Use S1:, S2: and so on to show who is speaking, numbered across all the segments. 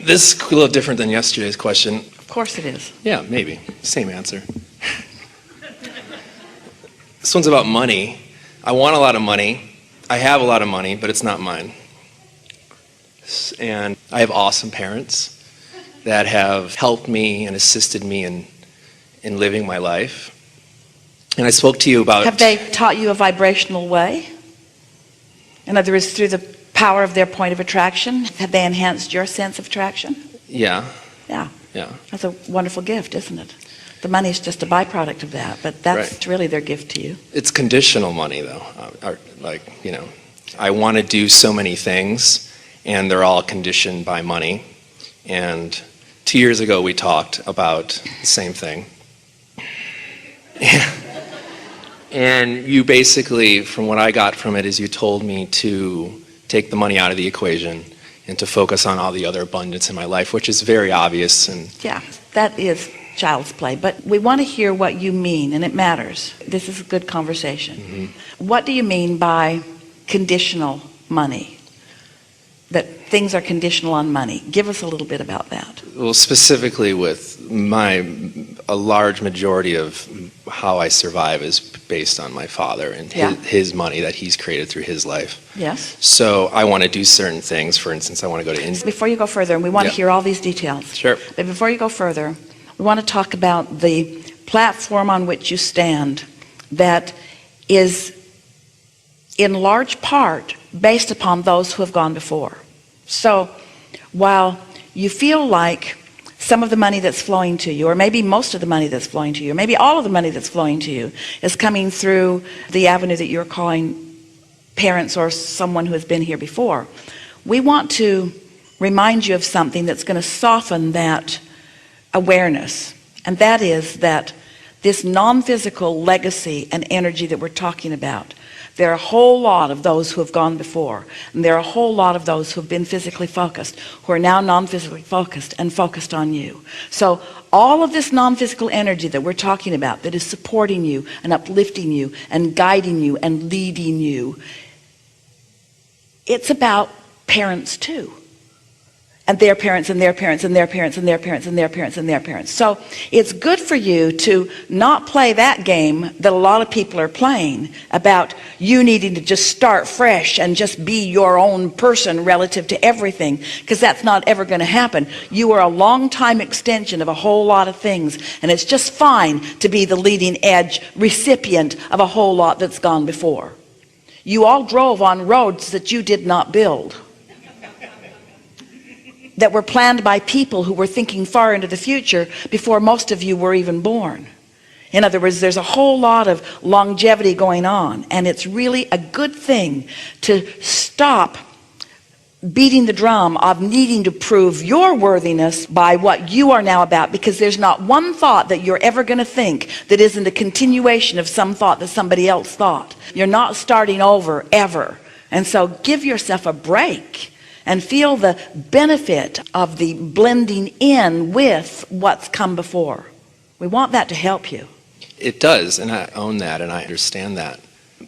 S1: This is a little different than yesterday's question.
S2: Of course it is.
S1: Yeah, maybe. Same answer. This one's about money. I want a lot of money. I have a lot of money, but it's not mine. And I have awesome parents that have helped me and assisted me in living my life. And I spoke to you about...
S2: Have they taught you a vibrational way? In other words, through the power of their point of attraction, have they enhanced your sense of attraction?
S1: Yeah.
S2: Yeah.
S1: Yeah.
S2: That's a wonderful gift, isn't it? The money is just a byproduct of that, but that's
S1: Right.
S2: really their gift to you.
S1: It's conditional money, though. I want to do so many things, and they're all conditioned by money. And 2 years ago, we talked about the same thing. And you basically, from what I got from it, is you told me to take the money out of the equation and to focus on all the other abundance in my life, which is very obvious. And
S2: Yeah, that is child's play, but we want to hear what you mean, and it matters. This is a good conversation.
S1: Mm-hmm.
S2: What do you mean by conditional money? That things are conditional on money. Give us a little bit about that.
S1: well, specifically with a large majority of how I survive is based on my father and
S2: Yeah.
S1: his money that he's created through his life.
S2: Yes?
S1: So I want to do certain things. For instance, I want to go to India.
S2: Before you go further, and we want to
S1: Yeah.
S2: hear all these details.
S1: Sure.
S2: But before you go further, we want to talk about the platform on which you stand that is in large part based upon those who have gone before. So while you feel like some of the money that's flowing to you, or maybe most of the money that's flowing to you, or maybe all of the money that's flowing to you is coming through the avenue that you're calling parents or someone who has been here before, we want to remind you of something that's going to soften that awareness. And that is that this non-physical legacy and energy that we're talking about, there are a whole lot of those who have gone before, and there are a whole lot of those who have been physically focused, who are now non-physically focused and focused on you. So all of this non-physical energy that we're talking about that is supporting you and uplifting you and guiding you and leading you, it's about parents too. And their parents and their parents and their parents and their parents and their parents and their parents. So it's good for you to not play that game that a lot of people are playing about you needing to just start fresh and just be your own person relative to everything, because that's not ever going to happen. You are a long time extension of a whole lot of things, and it's just fine to be the leading edge recipient of a whole lot that's gone before. You all drove on roads that you did not build, that were planned by people who were thinking far into the future before most of you were even born. In other words, there's a whole lot of longevity going on, and it's really a good thing to stop beating the drum of needing to prove your worthiness by what you are now about, because there's not one thought that you're ever going to think that isn't a continuation of some thought that somebody else thought. You're not starting over ever. And so give yourself a break and feel the benefit of the blending in with what's come before. We want that to help you.
S1: It does, and I own that, and I understand that.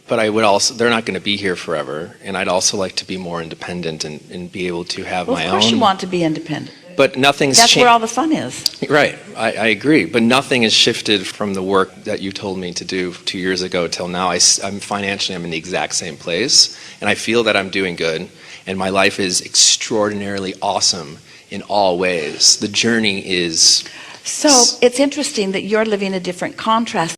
S1: But I would also, they're not going to be here forever, and I'd also like to be more independent and be able to have my own.
S2: Of course you want to be independent.
S1: But nothing's
S2: That's
S1: changed.
S2: where all the fun is.
S1: Right, I agree. But nothing has shifted from the work that you told me to do 2 years ago till now. I'm financially, I'm in the exact same place, and I feel that I'm doing good, and my life is extraordinarily awesome in all ways. The journey is...
S2: So it's interesting that you're living a different contrast.